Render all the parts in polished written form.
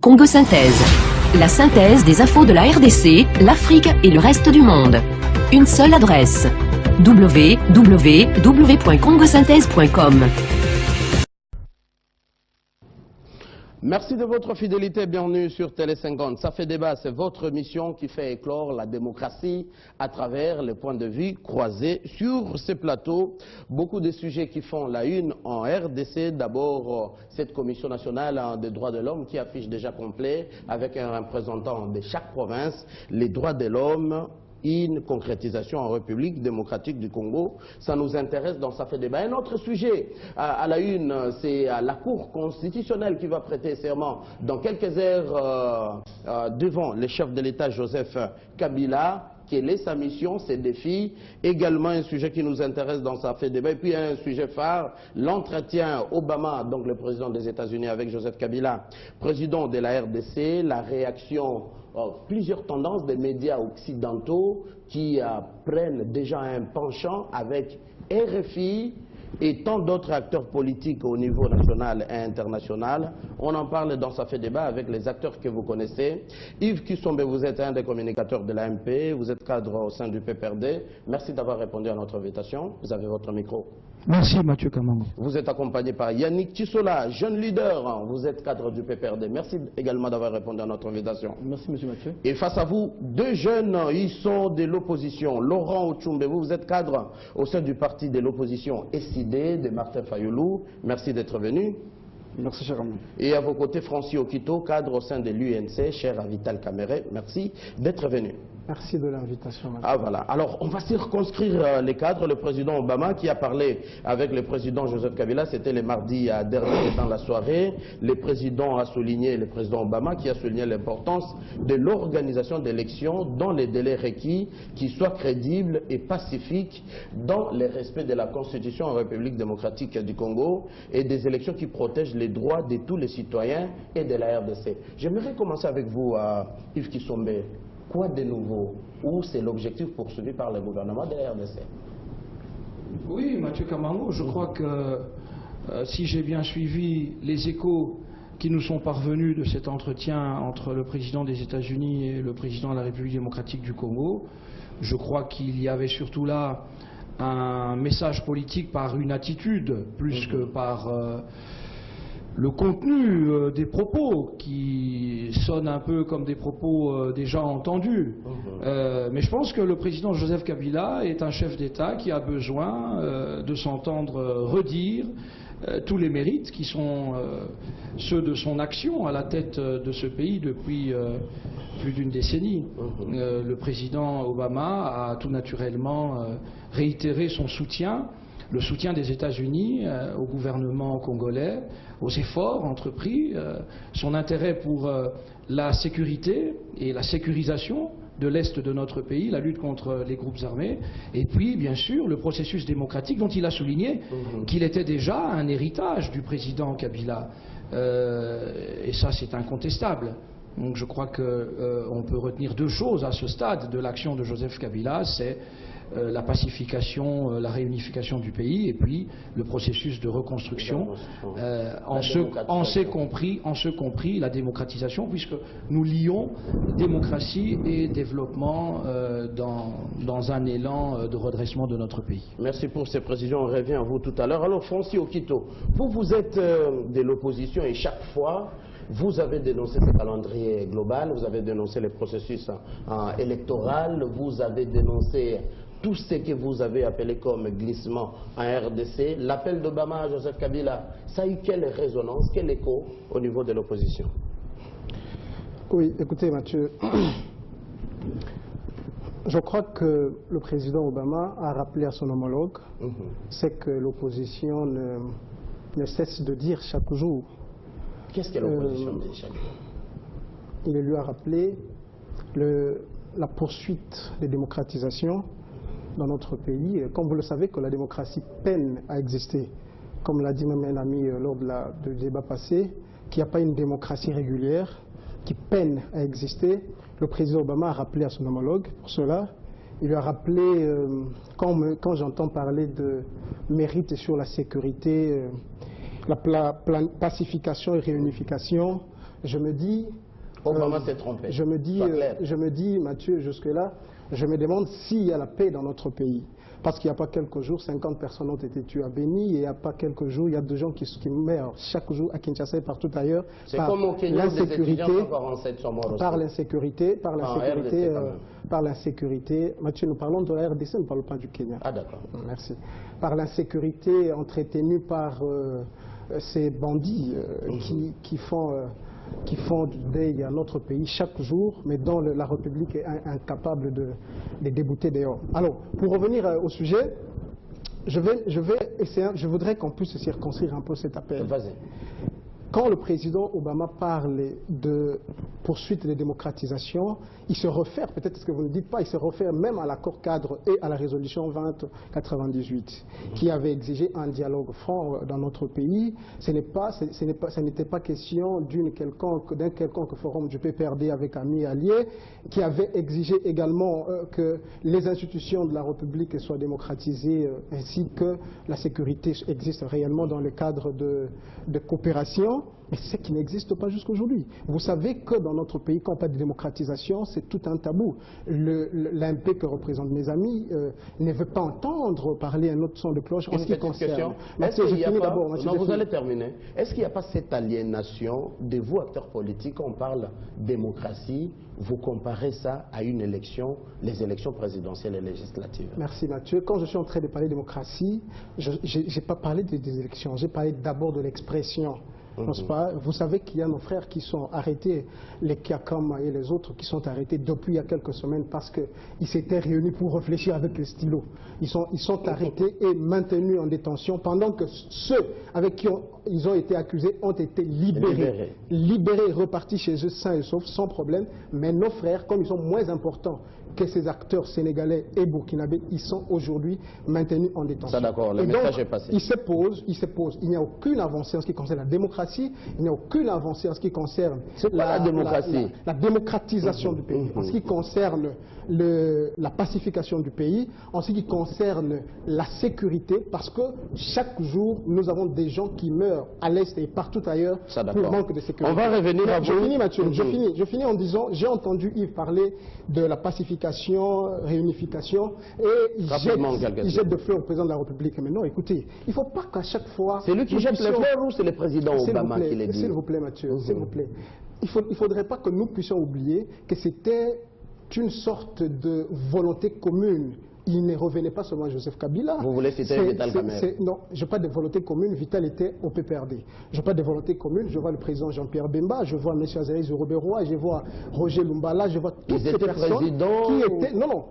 Congo Synthèse. La synthèse des infos de la RDC, l'Afrique et le reste du monde. Une seule adresse. www.congosynthèse.com. Merci de votre fidélité, bienvenue sur Télé 50. Ça fait débat, c'est votre émission qui fait éclore la démocratie à travers les points de vue croisés sur ces plateaux. Beaucoup de sujets qui font la une en RDC. D'abord, cette commission nationale des droits de l'homme qui affiche déjà complet avec un représentant de chaque province, les droits de l'homme. Une concrétisation en République démocratique du Congo, ça nous intéresse dans Ça fait débat. Un autre sujet à la une, c'est la Cour constitutionnelle qui va prêter serment dans quelques heures devant le chef de l'État Joseph Kabila. Quelle est sa mission, ses défis? Également un sujet qui nous intéresse dans Ça fait débat. Et puis un sujet phare, l'entretien Obama, donc le président des États-Unis avec Joseph Kabila, président de la RDC, la réaction, plusieurs tendances des médias occidentaux qui prennent déjà un penchant avec RFI et tant d'autres acteurs politiques au niveau national et international. On en parle dans Ça fait débat avec les acteurs que vous connaissez. Yves Kisombe, vous êtes un des communicateurs de l'AMP, vous êtes cadre au sein du PPRD. Merci d'avoir répondu à notre invitation. Vous avez votre micro. Merci Mathieu Kamango. Vous êtes accompagné par Yannick Tissola, jeune leader. Vous êtes cadre du PPRD. Merci également d'avoir répondu à notre invitation. Merci Monsieur Mathieu. Et face à vous, deux jeunes, ils sont de l'opposition. Laurent Ochumbe, vous êtes cadre au sein du parti de l'opposition SID de Martin Fayoulou. Merci d'être venu. Merci cher ami. Et à vos côtés, Francis Okito, cadre au sein de l'UNC, cher à Vital Kamere. Merci d'être venu. Merci de l'invitation. Ah voilà, alors on va circonscrire les cadres. Le président Obama qui a parlé avec le président Joseph Kabila, c'était le mardi dernier dans la soirée. Le président Obama qui a souligné l'importance de l'organisation d'élections dans les délais requis, qui soient crédibles et pacifiques dans le respect de la Constitution en République démocratique du Congo et des élections qui protègent les droits de tous les citoyens et de la RDC. J'aimerais commencer avec vous, Yves Kisombe. Quoi de nouveau? Ou c'est l'objectif poursuivi par le gouvernement de la RDC? Oui, Mathieu Kamango, je crois que si j'ai bien suivi les échos qui nous sont parvenus de cet entretien entre le président des États-Unis et le président de la République démocratique du Congo, je crois qu'il y avait surtout là un message politique par une attitude, plus que par le contenu des propos qui sonnent un peu comme des propos déjà entendus. Mais je pense que le président Joseph Kabila est un chef d'État qui a besoin de s'entendre redire tous les mérites qui sont ceux de son action à la tête de ce pays depuis plus d'une décennie. Le président Obama a tout naturellement réitéré son soutien, le soutien des États-Unis au gouvernement congolais, aux efforts entrepris, son intérêt pour la sécurité et la sécurisation de l'Est de notre pays, la lutte contre les groupes armés, et puis bien sûr le processus démocratique dont il a souligné qu'il était déjà un héritage du président Kabila. Et ça c'est incontestable. Donc je crois qu'on peut retenir deux choses à ce stade de l'action de Joseph Kabila, c'est la pacification, la réunification du pays et puis le processus de reconstruction, en ce compris la démocratisation, puisque nous lions démocratie et développement dans un élan de redressement de notre pays. Merci pour ces précisions, on revient à vous tout à l'heure. Alors Francis Okito, vous êtes de l'opposition et chaque fois vous avez dénoncé ce calendrier global, vous avez dénoncé le processus électoral, vous avez dénoncé tout ce que vous avez appelé comme glissement en RDC. L'appel d'Obama à Joseph Kabila, ça a eu quelle résonance, quel écho au niveau de l'opposition? Oui, écoutez Mathieu, je crois que le président Obama a rappelé à son homologue c'est que l'opposition ne cesse de dire chaque jour. Qu'est-ce que l'opposition dit chaque jour? Il lui a rappelé la poursuite des démocratisations dans notre pays. Comme vous le savez, que la démocratie peine à exister. Comme l'a dit même un ami lors du débat passé, qu'il n'y a pas une démocratie régulière qui peine à exister. Le président Obama a rappelé à son homologue pour cela. Il lui a rappelé, quand j'entends parler de mérite sur la sécurité, la pacification et réunification, je me dis... Obama s'est trompé. Je me dis, Mathieu, jusque-là, je me demande s'il y a la paix dans notre pays. Parce qu'il n'y a pas quelques jours, 50 personnes ont été tuées à Béni, et il n'y a pas quelques jours, il y a des gens qui meurent chaque jour à Kinshasa et partout ailleurs. C'est comme au Kenya, par l'insécurité. Mathieu, nous parlons de la RDC, nous ne parlons pas du Kenya. Ah d'accord. Merci. Par l'insécurité entretenue par ces bandits qui font du deuil à notre pays chaque jour, mais dont la République est incapable de les débouter dehors. Alors, pour revenir au sujet, je voudrais qu'on puisse circonscrire un peu cet appel. Vas-y. Quand le président Obama parle de poursuite de démocratisation, il se réfère, peut-être ce que vous ne dites pas, il se réfère même à l'accord cadre et à la résolution 2098 qui avait exigé un dialogue franc dans notre pays. Ce n'était pas question d'un quelconque forum du PPRD avec amis et alliés, qui avait exigé également que les institutions de la République soient démocratisées ainsi que la sécurité existe réellement dans le cadre de coopération. Mais c'est ce qui n'existe pas jusqu'aujourd'hui. Vous savez que dans notre pays, quand on parle de démocratisation, c'est tout un tabou. L'AMP que représentent mes amis ne veut pas entendre parler un autre son de cloche en ce qui concerne. Vous allez terminer. Est-ce qu'il n'y a pas cette aliénation de vous, acteurs politiques, quand on parle démocratie, vous comparez ça à une élection, les élections présidentielles et législatives? Merci Mathieu. Quand je suis en train de parler de démocratie, je n'ai pas parlé des élections, j'ai parlé d'abord de l'expression. Pas? Vous savez qu'il y a nos frères qui sont arrêtés, les Kiakama et les autres qui sont arrêtés depuis il y a quelques semaines parce qu'ils s'étaient réunis pour réfléchir avec les stylos. Ils sont arrêtés et maintenus en détention pendant que ceux avec qui ils ont été accusés ont été libérés. Libérés et repartis chez eux sains et saufs, sans problème. Mais nos frères, comme ils sont moins importants que ces acteurs sénégalais et burkinabés, ils sont aujourd'hui maintenus en détention. Ça d'accord, le message est passé. Il se pose. Il n'y a aucune avancée en ce qui concerne la démocratie, il n'y a aucune avancée en ce qui concerne la démocratie. La démocratisation du pays, en ce qui concerne la pacification du pays, en ce qui concerne la sécurité, parce que chaque jour, nous avons des gens qui meurent à l'Est et partout ailleurs pour manque de sécurité. On va revenir à vous. Je finis, Mathieu, je finis en disant, j'ai entendu Yves parler de la pacification, réunification, et il jette de fleurs au président de la République. Mais non, écoutez, il ne faut pas qu'à chaque fois... C'est lui qui jette les fleurs ou c'est le président Obama qui les dit? S'il vous plaît, Mathieu, s'il vous plaît. Il ne faudrait pas que nous puissions oublier que c'était une sorte de volonté commune. Il ne revenait pas seulement à Joseph Kabila. Vous voulez citer Vital Kamerhe? Non, je n'ai pas de volonté commune. Vital était au PPRD. Je n'ai pas de volonté commune. Je vois le président Jean-Pierre Bemba, je vois M. Azariz Robert-Roy, je vois Roger Lumbala, je vois toutes ces personnes qui étaient... Non,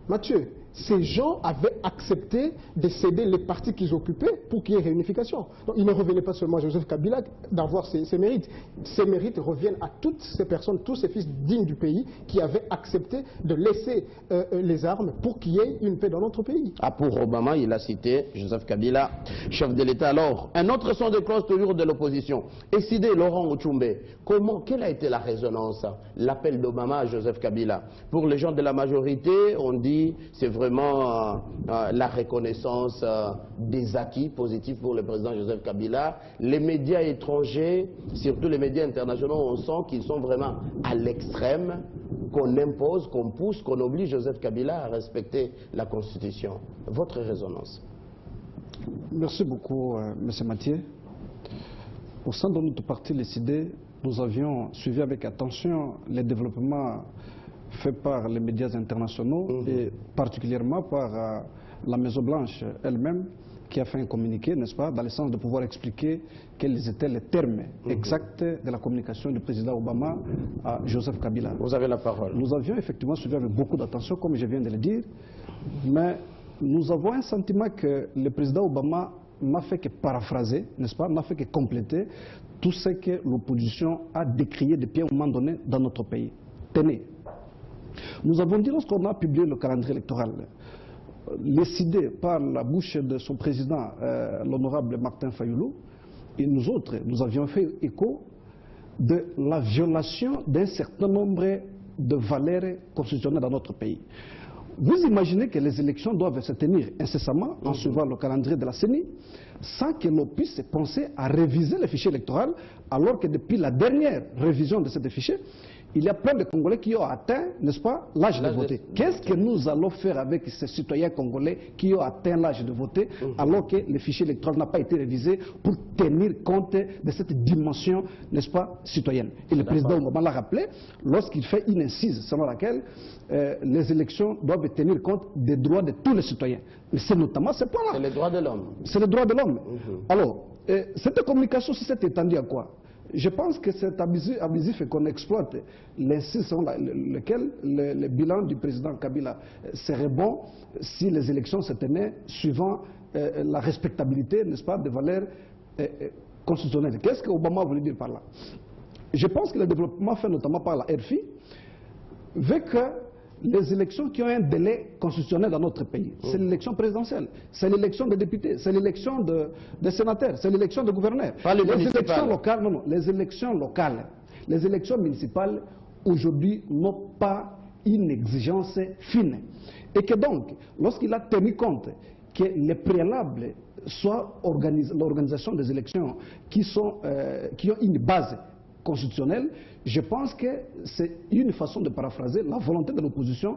Mathieu, ces gens avaient accepté de céder les partis qu'ils occupaient pour qu'il y ait réunification. Donc, il ne revenait pas seulement à Joseph Kabila d'avoir ses mérites. Ces mérites reviennent à toutes ces personnes, tous ces fils dignes du pays qui avaient accepté de laisser les armes pour qu'il y ait une paix dans notre pays. Ah, pour Obama, il a cité Joseph Kabila, chef de l'État. Alors, un autre son de cloche toujours de l'opposition. Essidé Laurent Ochumbe, quelle a été la résonance, l'appel d'Obama à Joseph Kabila? Pour les gens de la majorité, on dit c'est vraiment la reconnaissance des acquis positifs pour le président Joseph Kabila. Les médias étrangers, surtout les médias internationaux, on sent qu'ils sont vraiment à l'extrême, qu'on impose, qu'on pousse, qu'on oblige Joseph Kabila à respecter la Constitution. Votre résonance? Merci beaucoup, M. Mathieu. Au sein de notre parti, les idées, nous avions suivi avec attention les développements fait par les médias internationaux et particulièrement par la Maison-Blanche elle-même qui a fait un communiqué, n'est-ce pas, dans le sens de pouvoir expliquer quels étaient les termes exacts de la communication du président Obama à Joseph Kabila. Vous avez la parole. Nous avions effectivement suivi avec beaucoup d'attention, comme je viens de le dire, mais nous avons un sentiment que le président Obama n'a fait que paraphraser, n'est-ce pas, n'a fait que compléter tout ce que l'opposition a décrié depuis un moment donné dans notre pays. Tenez. Nous avons dit lorsqu'on a publié le calendrier électoral, décidé par la bouche de son président, l'honorable Martin Fayoulou, et nous autres, nous avions fait écho de la violation d'un certain nombre de valeurs constitutionnelles dans notre pays. Vous imaginez que les élections doivent se tenir incessamment en suivant le calendrier de la CENI, sans que l'on puisse penser à réviser le fichier électoral, alors que depuis la dernière révision de ce fichier, il y a plein de Congolais qui ont atteint, n'est-ce pas, l'âge de voter. Qu'est-ce que nous allons faire avec ces citoyens congolais qui ont atteint l'âge de voter, alors que le fichier électoral n'a pas été révisé pour tenir compte de cette dimension, n'est-ce pas, citoyenne? Et le président Obama l'a rappelé lorsqu'il fait une incise selon laquelle les élections doivent tenir compte des droits de tous les citoyens. Mais c'est notamment ce point-là. C'est les droits de l'homme. C'est les droits de l'homme. Alors, cette communication s'est étendue à quoi? Je pense que c'est abusif et qu'on exploite l'incise selon lequel le bilan du président Kabila serait bon si les élections se tenaient suivant la respectabilité, n'est-ce pas, des valeurs constitutionnelles. Qu'est-ce que Obama voulait dire par là? Je pense que le développement fait notamment par la RFI veut que les élections qui ont un délai constitutionnel dans notre pays, c'est l'élection présidentielle, c'est l'élection des députés, c'est l'élection des sénateurs, c'est l'élection des gouverneurs. Pas les élections locales, non, les élections locales, les élections municipales, aujourd'hui, n'ont pas une exigence fine. Et que donc, lorsqu'il a tenu compte que les préalables soient l'organisation des élections qui ont une base constitutionnelle, je pense que c'est une façon de paraphraser la volonté de l'opposition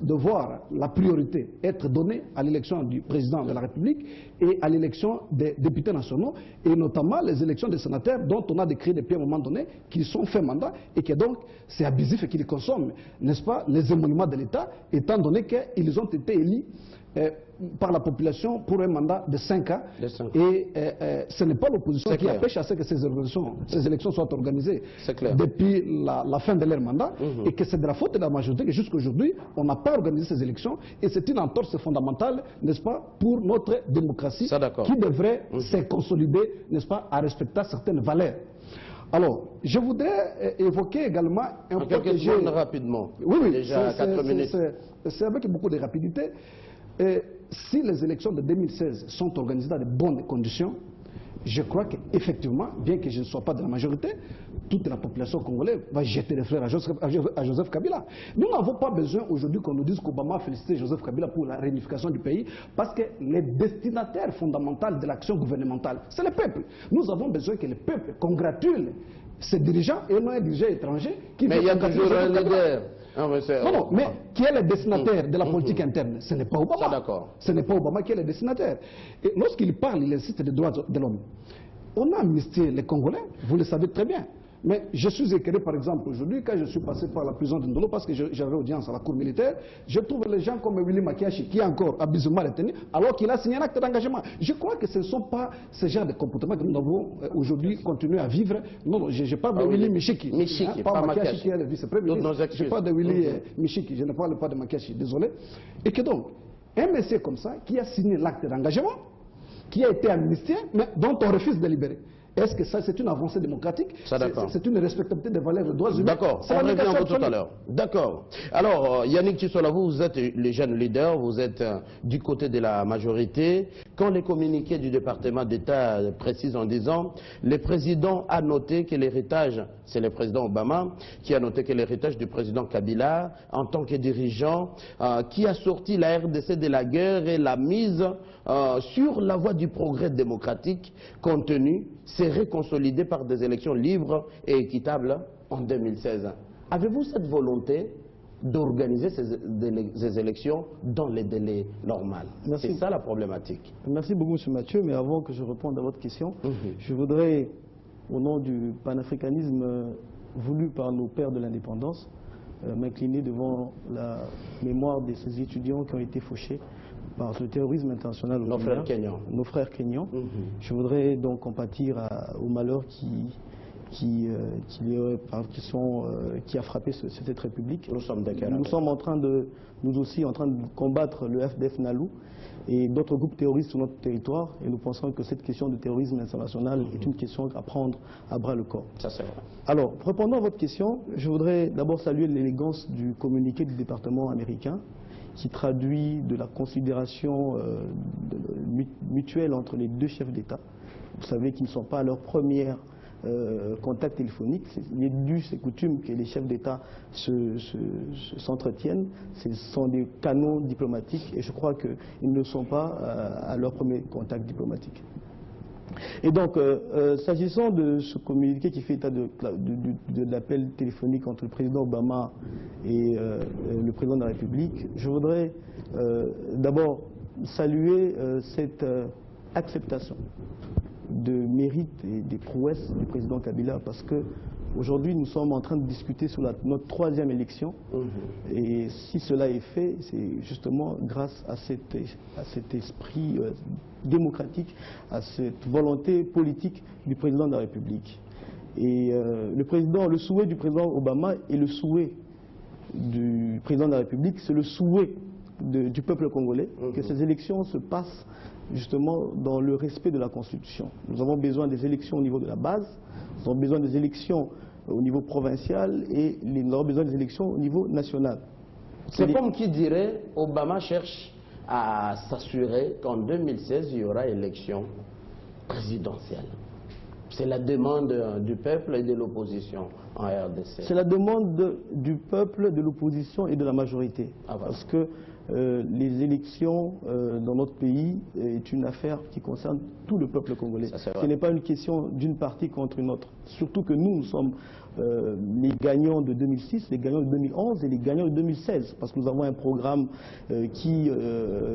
de voir la priorité être donnée à l'élection du président de la République et à l'élection des députés nationaux, et notamment les élections des sénateurs dont on a décrit depuis un moment donné qu'ils sont fait mandat et que donc c'est abusif et qu'ils consomment, n'est-ce pas, les émoluments de l'État, étant donné qu'ils ont été élus par la population pour un mandat de 5 ans. Et ce n'est pas l'opposition qui empêche à ce que ces élections soient organisées depuis la fin de leur mandat, et que c'est de la faute de la majorité que jusqu'à aujourd'hui, on n'a pas organisé ces élections, et c'est une entorse fondamentale, n'est-ce pas, pour notre démocratie qui devrait se consolider, n'est-ce pas, à respecter certaines valeurs. Alors, je voudrais évoquer également un point que j'ai... rapidement. Oui, déjà 4 minutes. C'est avec beaucoup de rapidité. Si les élections de 2016 sont organisées dans de bonnes conditions, je crois qu'effectivement, bien que je ne sois pas de la majorité, toute la population congolaise va jeter les fleurs à Joseph Kabila. Nous n'avons pas besoin aujourd'hui qu'on nous dise qu'Obama a félicité Joseph Kabila pour la réunification du pays, parce que les destinataires fondamentaux de l'action gouvernementale, c'est le peuple. Nous avons besoin que le peuple congratule ses dirigeants et non un dirigeant étranger qui mais il y a toujours un leader. Non, mais qui est le destinataire de la politique interne? Ce n'est pas Obama. Ce n'est pas Obama qui est le destinataire. Et lorsqu'il parle, il insiste des droits de l'homme. On a amnistié les Congolais, vous le savez très bien. Mais je suis éclairé, par exemple, aujourd'hui, quand je suis passé par la prison de Ndolo, parce que j'avais audience à la cour militaire, je trouve les gens comme Willy Makiashi, qui est encore abusivement retenu, alors qu'il a signé un acte d'engagement. Je crois que ce ne sont pas ce genre de comportements que nous devons aujourd'hui continuer à vivre. Non, je parle de Willy Michiki. Pas Makiashi qui est le vice-premier ministre. Je parle de Willy Michiki, je ne parle pas de Makiashi, désolé. Et que donc, un monsieur comme ça, qui a signé l'acte d'engagement, qui a été amnistié, mais dont on refuse de libérer. Est-ce que ça, c'est une avancée démocratique? C'est une respectabilité des valeurs des droits humains? D'accord, on revient tout à l'heure. D'accord. Alors, Yannick Tshisola, vous êtes le jeune leader, vous êtes du côté de la majorité. Quand les communiqués du département d'État précisent en disant le président a noté que l'héritage, c'est le président Obama qui a noté que l'héritage du président Kabila, en tant que dirigeant, qui a sorti la RDC de la guerre et la mise sur la voie du progrès démocratique contenu, serait consolidé par des élections libres et équitables en 2016. Avez-vous cette volonté d'organiser ces élections dans les délais normaux? C'est ça la problématique. Merci beaucoup, M. Mathieu, mais avant que je réponde à votre question, je voudrais, au nom du panafricanisme voulu par nos pères de l'indépendance, m'incliner devant la mémoire de ces étudiants qui ont été fauchés par le terrorisme international. Nos frères kenyans. Nos frères kenyans. Je voudrais donc compatir au malheur qui a frappé cette république. Nous sommes nous aussi en train de combattre le FDF-NALU et d'autres groupes terroristes sur notre territoire, et nous pensons que cette question de terrorisme international est une question à prendre à bras le corps. Ça, c'est vrai. Alors, répondant à votre question, je voudrais d'abord saluer l'élégance du communiqué du département américain, qui traduit de la considération mutuelle entre les deux chefs d'État. Vous savez qu'ils ne sont pas à leur première contact téléphonique. Il est dû, c'est coutume que les chefs d'État s'entretiennent. Ce sont des canaux diplomatiques et je crois qu'ils ne sont pas à leur premier contact diplomatique. Et donc, s'agissant de ce communiqué qui fait état de l'appel téléphonique entre le président Obama et le président de la République, je voudrais d'abord saluer cette acceptation de mérite et des prouesses du président Kabila, parce que aujourd'hui nous sommes en train de discuter sur notre troisième élection, et si cela est fait, c'est justement grâce à cet esprit démocratique, à cette volonté politique du président de la République. Et le souhait du président Obama et le souhait du président de la République, c'est le souhait du peuple congolais, que ces élections se passent justement dans le respect de la Constitution. Nous avons besoin des élections au niveau de la base, nous avons besoin des élections au niveau provincial et nous avons besoin des élections au niveau national. C'est comme qui dirait, Obama cherche à s'assurer qu'en 2016, il y aura élection présidentielle. C'est la demande du peuple et de l'opposition en RDC. C'est la demande du peuple, de l'opposition et de la majorité. Parce que les élections dans notre pays est une affaire qui concerne tout le peuple congolais. Ce n'est pas une question d'une partie contre une autre. Surtout que nous sommes les gagnants de 2006, les gagnants de 2011 et les gagnants de 2016. Parce que nous avons un programme qui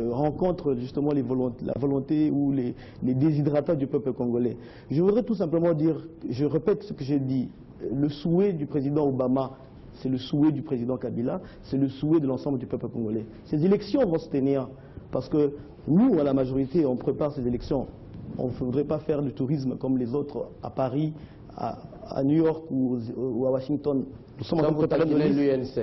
rencontre justement la volonté ou les déshydratats du peuple congolais. Je voudrais tout simplement dire, je répète ce que j'ai dit, le souhait du président Obama, c'est le souhait du président Kabila, c'est le souhait de l'ensemble du peuple congolais. Ces élections vont se tenir parce que nous, à la majorité, on prépare ces élections. On ne voudrait pas faire du tourisme comme les autres à Paris, à New York ou à Washington. Nous sommes en train de préparer nos listes.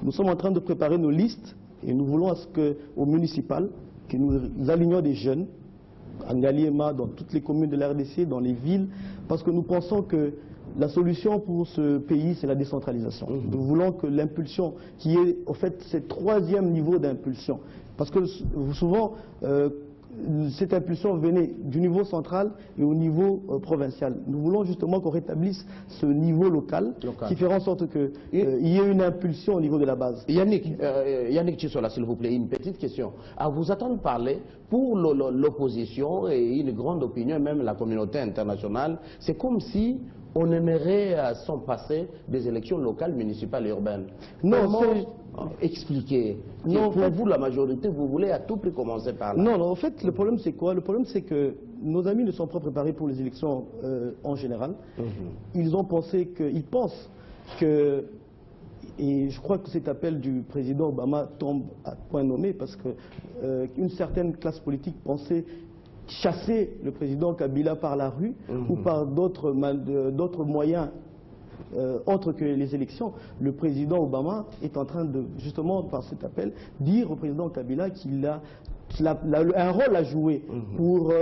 Nous sommes en train de préparer nos listes et nous voulons à ce qu'au municipal, que nous alignions des jeunes, à Ngaliema, dans toutes les communes de la RDC, dans les villes, parce que nous pensons que la solution pour ce pays, c'est la décentralisation. Nous voulons que l'impulsion, qui est au fait ce troisième niveau d'impulsion, parce que souvent, cette impulsion venait du niveau central et au niveau provincial. Nous voulons justement qu'on rétablisse ce niveau local, qui fera en sorte qu'il y ait une impulsion au niveau de la base. Yannick Tchissola, s'il vous plaît, une petite question. À vous attendre parler, pour l'opposition et une grande opinion, même la communauté internationale, c'est comme si on aimerait s'en passer des élections locales, municipales et urbaines. Non, expliquez. Non, pour vous, la majorité, vous voulez à tout prix commencer par là. Non, en fait, le problème c'est quoi? Le problème c'est que nos amis ne sont pas préparés pour les élections en général. Ils ont pensé ils pensent que, et je crois que cet appel du président Obama tombe à point nommé parce que une certaine classe politique pensait chasser le président Kabila par la rue ou par d'autres moyens autres que les élections. Le président Obama est en train de, justement par cet appel, dire au président Kabila qu'il a un rôle à jouer pour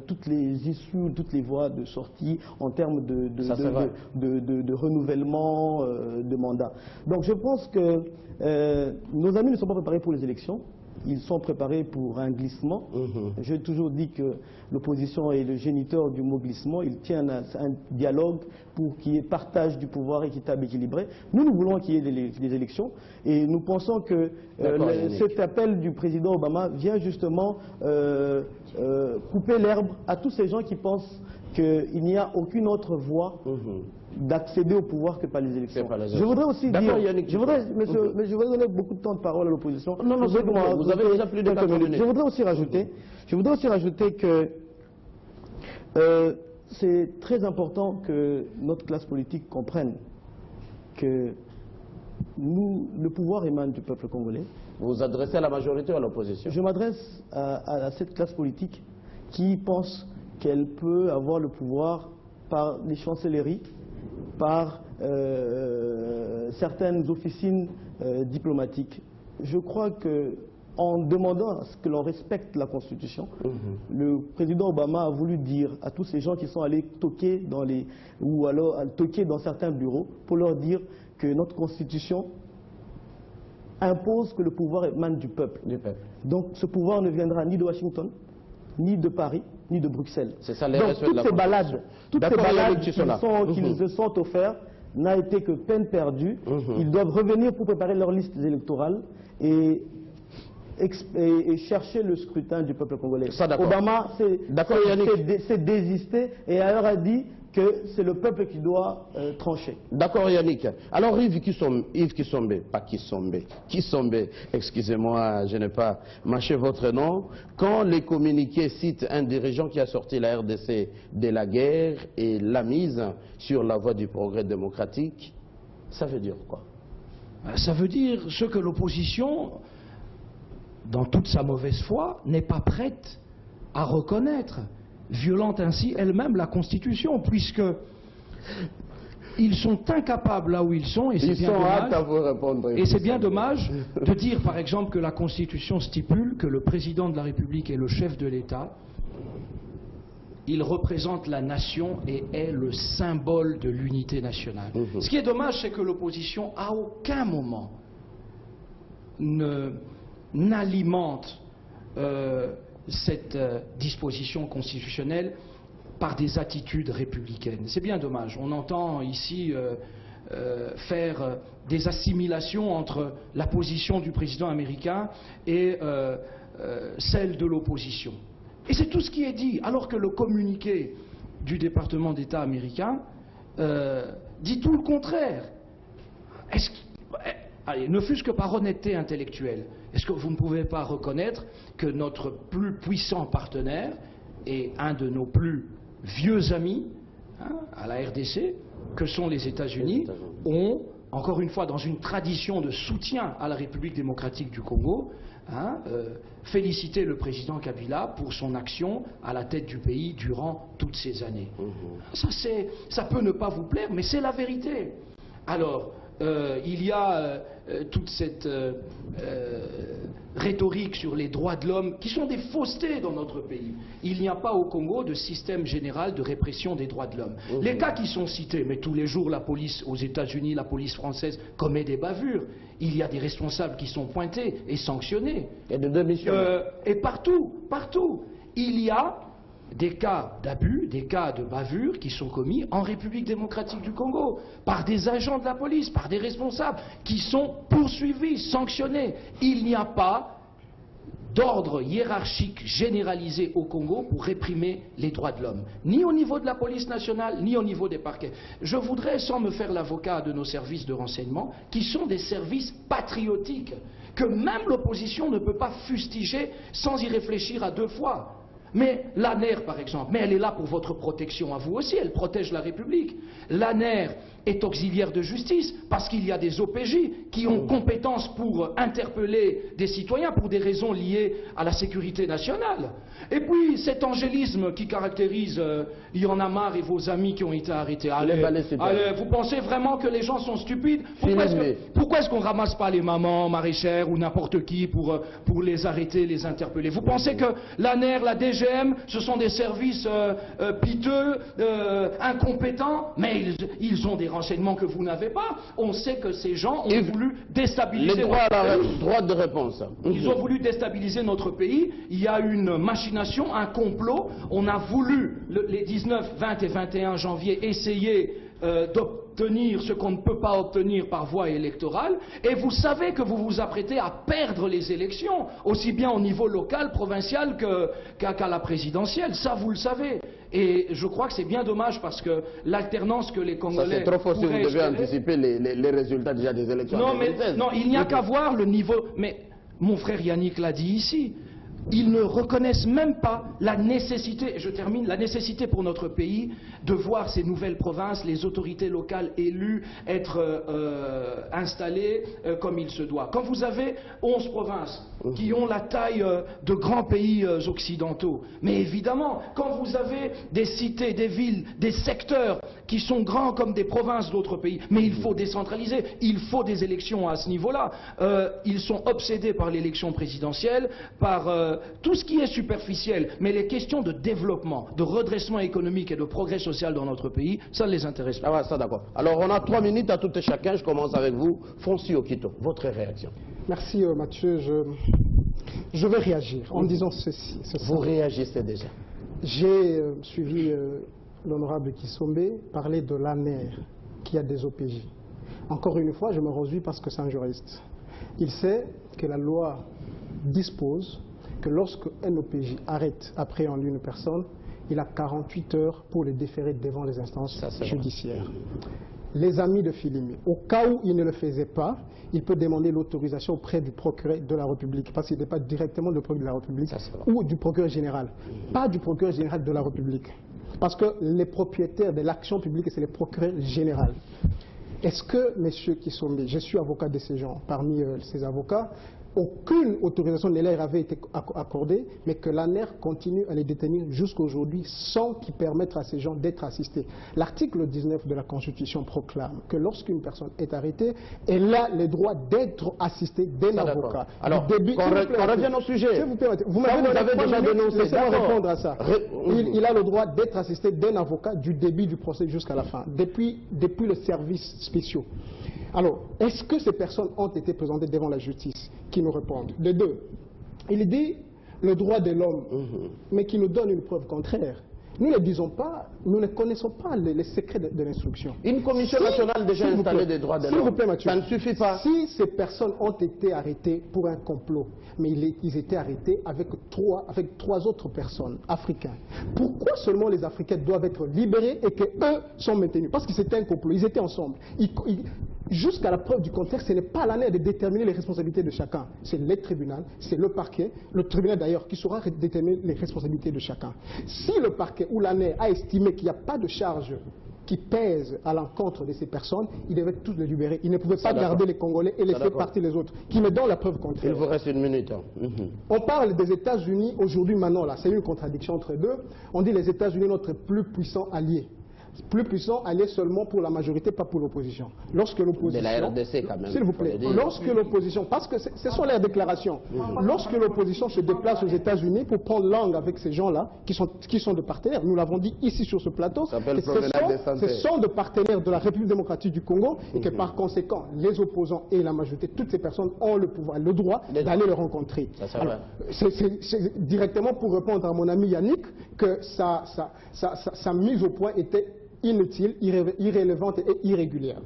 toutes les issues, toutes les voies de sortie en termes de renouvellement de mandat. Donc je pense que nos amis ne sont pas préparés pour les élections. Ils sont préparés pour un glissement. J'ai toujours dit que l'opposition est le géniteur du mot glissement. Ils tiennent à un dialogue pour qu'il y ait partage du pouvoir équitable et équilibré. Nous voulons qu'il y ait des élections et nous pensons que cet appel du président Obama vient justement couper l'herbe à tous ces gens qui pensent qu'il n'y a aucune autre voie d'accéder au pouvoir que par les élections. Je voudrais aussi dire, je voudrais donner beaucoup de temps de parole à l'opposition. Non, vous avez déjà plus de 4 minutes. Je voudrais aussi rajouter que c'est très important que notre classe politique comprenne que le pouvoir émane du peuple congolais. Vous vous adressez à la majorité ou à l'opposition? Je m'adresse à cette classe politique qui pense qu'elle peut avoir le pouvoir par les chancelleries, par certaines officines diplomatiques. Je crois qu'en demandant à ce que l'on respecte la Constitution, le président Obama a voulu dire à tous ces gens qui sont allés toquer dans certains bureaux pour leur dire que notre Constitution impose que le pouvoir émane du peuple. Donc ce pouvoir ne viendra ni de Washington, ni de Paris, ni de Bruxelles. C'est ça les Donc respects de toutes la ces Constitution. balades D'accord, qu'ils se sont offerts n'a été que peine perdue. Ils doivent revenir pour préparer leurs listes électorales et chercher le scrutin du peuple congolais. Ça, Obama s'est désisté et ailleurs a dit que c'est le peuple qui doit trancher. D'accord Yannick. Alors Yves Kisombe, excusez-moi, je n'ai pas mâché votre nom. Quand les communiqués citent un dirigeant qui a sorti la RDC de la guerre et l'a mise sur la voie du progrès démocratique, ça veut dire quoi? Ça veut dire ce que l'opposition, dans toute sa mauvaise foi, n'est pas prête à reconnaître, violant ainsi elle-même la Constitution, puisque ils sont incapables là où ils sont, et c'est bien dommage. Et c'est bien dommage de dire, par exemple, que la Constitution stipule que le président de la République est le chef de l'État. Il représente la nation et est le symbole de l'unité nationale. Ce qui est dommage, c'est que l'opposition, à aucun moment, n'alimente cette disposition constitutionnelle par des attitudes républicaines. C'est bien dommage. On entend ici faire des assimilations entre la position du président américain et celle de l'opposition. Et c'est tout ce qui est dit, alors que le communiqué du département d'État américain dit tout le contraire. Allez, ne fût-ce que par honnêteté intellectuelle, est-ce que vous ne pouvez pas reconnaître que notre plus puissant partenaire et un de nos plus vieux amis à la RDC, que sont les États-Unis, ont, encore une fois, dans une tradition de soutien à la République démocratique du Congo, félicité le président Kabila pour son action à la tête du pays durant toutes ces années. Ça peut ne pas vous plaire, mais c'est la vérité. Alors, il y a toute cette rhétorique sur les droits de l'homme qui sont des faussetés dans notre pays. Il n'y a pas au Congo de système général de répression des droits de l'homme. Les cas qui sont cités, mais tous les jours la police aux États-Unis, la police française commet des bavures. Il y a des responsables qui sont pointés et sanctionnés. Et de démission. Et partout, il y a des cas d'abus, des cas de bavures qui sont commis en République démocratique du Congo par des agents de la police, par des responsables qui sont poursuivis, sanctionnés. Il n'y a pas d'ordre hiérarchique généralisé au Congo pour réprimer les droits de l'homme, ni au niveau de la police nationale, ni au niveau des parquets. Je voudrais, sans me faire l'avocat de nos services de renseignement, qui sont des services patriotiques, que même l'opposition ne peut pas fustiger sans y réfléchir à deux fois. Mais l'ANER, par exemple, mais elle est là pour votre protection à vous aussi, elle protège la République. L'ANER est auxiliaire de justice parce qu'il y a des OPJ qui ont compétence pour interpeller des citoyens pour des raisons liées à la sécurité nationale. Et puis cet angélisme qui caractérise Y en a marre et vos amis qui ont été arrêtés. Allez, vous pensez vraiment que les gens sont stupides? Pourquoi est-ce qu'on ramasse pas les mamans maraîchères ou n'importe qui pour les arrêter, les interpeller? Vous pensez que l'ANER, la DGM, ce sont des services piteux, incompétents? Mais ils ont des renseignements que vous n'avez pas. On sait que ces gens ont voulu déstabiliser droit de réponse. Ils ont voulu déstabiliser notre pays. Il y a une machination, un complot. On a voulu, les 19, 20 et 21 janvier, essayer d'obtenir ce qu'on ne peut pas obtenir par voie électorale, et vous savez que vous vous apprêtez à perdre les élections, aussi bien au niveau local, provincial qu'à la présidentielle. Ça, vous le savez. Et je crois que c'est bien dommage parce que l'alternance que les Congolais... Ça, c'est trop faux si vous devez anticiper les résultats déjà des élections. Non, il n'y a qu'à voir le niveau... Mais mon frère Yannick l'a dit ici. Ils ne reconnaissent même pas la nécessité, et je termine, la nécessité pour notre pays de voir ces nouvelles provinces, les autorités locales élues être installées comme il se doit. Quand vous avez 11 provinces qui ont la taille de grands pays occidentaux, mais évidemment, quand vous avez des cités, des villes, des secteurs qui sont grands comme des provinces d'autres pays, mais il faut décentraliser, il faut des élections à ce niveau-là. Ils sont obsédés par l'élection présidentielle, par tout ce qui est superficiel, mais les questions de développement, de redressement économique et de progrès social dans notre pays, ça ne les intéresse pas. Ah ouais, ça d'accord. Alors on a 3 minutes à tout et chacun, je commence avec vous. Fonsi Okito, votre réaction. Merci Mathieu, je vais réagir en disant ceci. Vous réagissez déjà. J'ai suivi l'honorable Kisombe parler de l'ANER qui a des OPJ. Encore une fois, je me réjouis parce que c'est un juriste. Il sait que la loi dispose que lorsque un OPJ arrête après en une personne, il a 48 heures pour le déférer devant les instances judiciaires. Les amis de Filimi, au cas où il ne le faisait pas, il peut demander l'autorisation auprès du procureur de la République, parce qu'il n'est pas directement le procureur de la République, ou du procureur général, pas du procureur général de la République. Parce que les propriétaires de l'action publique, c'est les procureurs généraux. Est-ce que, messieurs Kisombe, je suis avocat de ces gens, parmi ces avocats, aucune autorisation ne leur avait été accordée, mais que l'ANER continue à les détenir jusqu'à aujourd'hui sans qu'ils permettent à ces gens d'être assistés. L'article 19 de la Constitution proclame que lorsqu'une personne est arrêtée, elle a le droit d'être assistée d'un avocat. Alors, qu'on revienne au sujet. Vous m'avez déjà dénoncé. Laissez-moi répondre à ça. Il a le droit d'être assisté d'un avocat du début du procès jusqu'à la fin, depuis les services spéciaux. Alors, est-ce que ces personnes ont été présentées devant la justice? Qui nous répondent. Les deux. Il dit le droit de l'homme, mais qui nous donne une preuve contraire. Nous ne disons pas, nous ne connaissons pas les secrets de l'instruction. Une commission nationale déjà installée des droits de l'homme. S'il vous plaît, Mathieu. Ça ne suffit pas. Si ces personnes ont été arrêtées pour un complot, mais ils étaient arrêtés avec trois autres personnes africaines, pourquoi seulement les Africains doivent être libérés et qu'eux sont maintenus? Parce que c'était un complot, ils étaient ensemble. Jusqu'à la preuve du contraire, ce n'est pas à l'ANER de déterminer les responsabilités de chacun. C'est le tribunal, c'est le parquet, le tribunal d'ailleurs, qui saura déterminer les responsabilités de chacun. Si le parquet ou l'ANER a estimé qu'il n'y a pas de charge qui pèse à l'encontre de ces personnes, ils devaient tous les libérer. Ils ne pouvaient pas garder les Congolais et laisser partir les autres, qui me donnent la preuve contraire. Il vous reste une minute. On parle des États-Unis aujourd'hui, maintenant, là, c'est une contradiction entre deux. On dit les États-Unis, notre plus puissant allié. Plus puissant, aller seulement pour la majorité, pas pour l'opposition. Lorsque l'opposition... De la RDC quand même. S'il vous plaît. Lorsque l'opposition... Parce que ce sont leurs déclarations. Lorsque l'opposition se déplace aux États-Unis pour prendre langue avec ces gens-là, qui sont de partenaires, nous l'avons dit ici sur ce plateau, ce sont de partenaires de la République démocratique du Congo, et que par conséquent, les opposants et la majorité, toutes ces personnes ont le pouvoir, le droit d'aller les rencontrer. C'est directement pour répondre à mon ami Yannick que sa mise au point était inutile, irrélevante et irrégulière.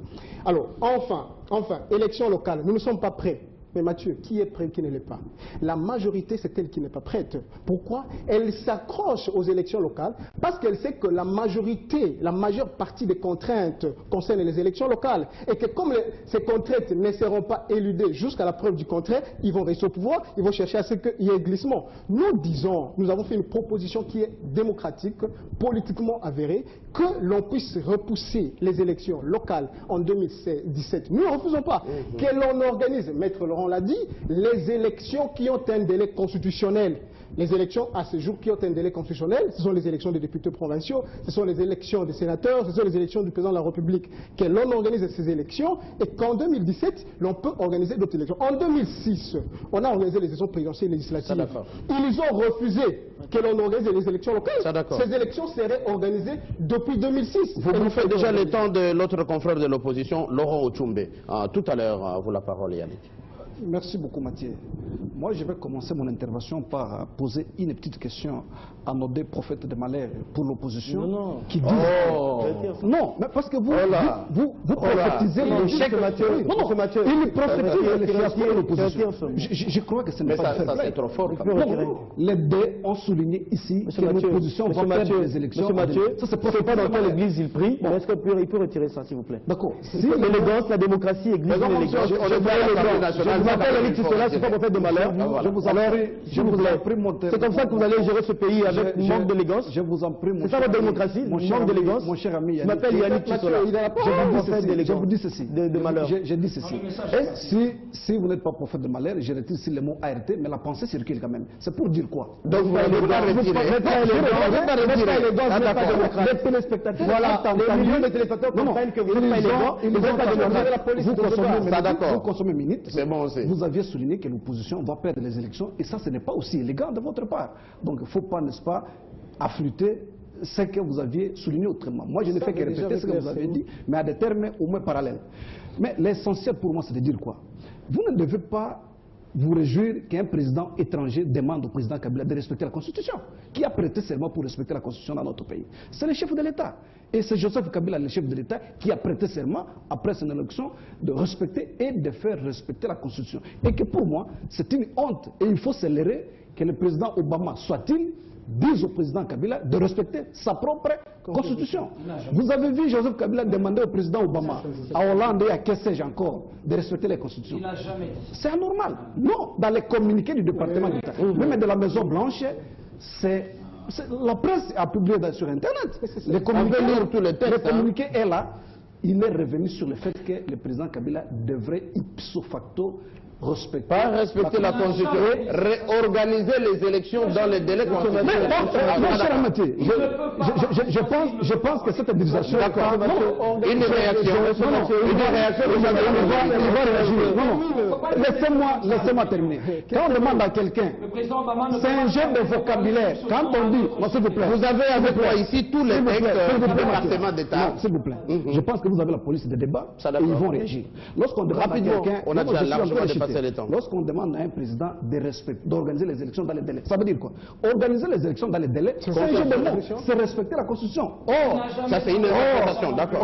Alors, enfin, élection locale, nous ne sommes pas prêts. Mais Mathieu, qui est prêt, qui ne l'est pas? La majorité, c'est elle qui n'est pas prête. Pourquoi? Elle s'accroche aux élections locales parce qu'elle sait que la majorité, la majeure partie des contraintes concernent les élections locales. Et que comme ces contraintes ne seront pas éludées jusqu'à la preuve du contraire, ils vont rester au pouvoir, ils vont chercher à ce qu'il y ait glissement. Nous disons, nous avons fait une proposition qui est démocratique, politiquement avérée, que l'on puisse repousser les élections locales en 2017. Nous ne refusons pas que l'on organise, Maître Laurent l'a dit, les élections qui ont un délai constitutionnel. Les élections à ce jour qui ont un délai constitutionnel, ce sont les élections des députés provinciaux, ce sont les élections des sénateurs, ce sont les élections du président de la République. Que l'on organise ces élections et qu'en 2017, l'on peut organiser d'autres élections. En 2006, on a organisé les élections présidentielles et législatives. Ils ont refusé que l'on organise les élections locales. Ces élections seraient organisées depuis 2006. Vous faites déjà le temps de l'autre confrère de l'opposition, Laurent Ochumbe. Tout à l'heure, à vous la parole, Yannick. Merci beaucoup, Mathieu. Moi, je vais commencer mon intervention par poser une petite question à nos deux prophètes de malheur pour l'opposition qui disent... Non, mais parce que vous prophétisez l'échec. Non, Mathieu. Il prophétise le fiasco de l'opposition. Je crois que ce n'est pas ça, c'est trop fort. Les deux ont souligné ici que l'opposition va perdre les élections. Monsieur Mathieu, ça c'est pas dans quelle église il prie. Est-ce qu'il peut retirer ça, s'il vous plaît? D'accord. Si l'élégance, la démocratie, église, l'élégance. Je m'appelle Yannick Tissola, je ne suis pas prophète de malheur. Je vous en prie, c'est comme ça que vous allez gérer ce pays avec manque d'élégance. Je vous en prie, mon cher ami. C'est ça votre démocratie, manque d'élégance. Mon cher ami, je m'appelle Yannick Tissola. Je vous dis ceci. De malheur. Je dis ceci. Si vous n'êtes pas prophète de malheur, je retire ici le mot ART, mais la pensée circule quand même. C'est pour dire quoi? Donc vous n'allez pas retirer. Les téléspectateurs, voilà, les millions de téléspectateurs comprennent que vous n'êtes pas élégant, ils ne veulent pas demander la police. Vous consommez minutes. C'est bon aussi. Vous aviez souligné que l'opposition va perdre les élections et ça, ce n'est pas aussi élégant de votre part. Donc, il ne faut pas, n'est-ce pas, affluter ce que vous aviez souligné autrement. Moi, je ne fais que répéter ce que vous avez dit, mais à des termes au moins parallèles. Mais l'essentiel pour moi, c'est de dire quoi? Vous ne devez pas vous réjouir qu'un président étranger demande au président Kabila de respecter la Constitution. Qui a prêté serment pour respecter la Constitution dans notre pays? C'est le chef de l'État. Et c'est Joseph Kabila, le chef de l'État, qui a prêté serment, après son élection, de respecter et de faire respecter la Constitution. Et que pour moi, c'est une honte. Et il faut célébrer que le président Obama soit-il dise au président Kabila de respecter sa propre Constitution. Vous avez vu Joseph Kabila demander au président Obama, à Hollande et à que sais-je encore, de respecter les constitutions. Il n'a jamais dit. C'est anormal. Non, dans les communiqués du département d'État, même de la Maison Blanche, la presse a publié sur Internet. Les communiqués est là. Il est revenu sur le fait que le président Kabila devrait ipso facto respecter la Constitution, réorganiser les élections dans les délais constitutionnels. Je pense que cette utilisation... D'accord. Une réaction. Laissez-moi terminer. Quand on demande à quelqu'un, c'est un jeu de vocabulaire. Quand on dit, s'il vous plaît, vous avez avec moi ici tous les textes du département d'État. S'il vous plaît, je pense que vous avez la police de débat et ils vont réagir. Lorsqu'on demande à quelqu'un... On a déjà largement dépassé le temps. Lorsqu'on demande à un président d'organiser les élections dans les délais, ça veut dire quoi? Organiser les élections dans les délais, c'est un jeu de mots, c'est respecter la Constitution. Or, ça c'est une interprétation, d'accord.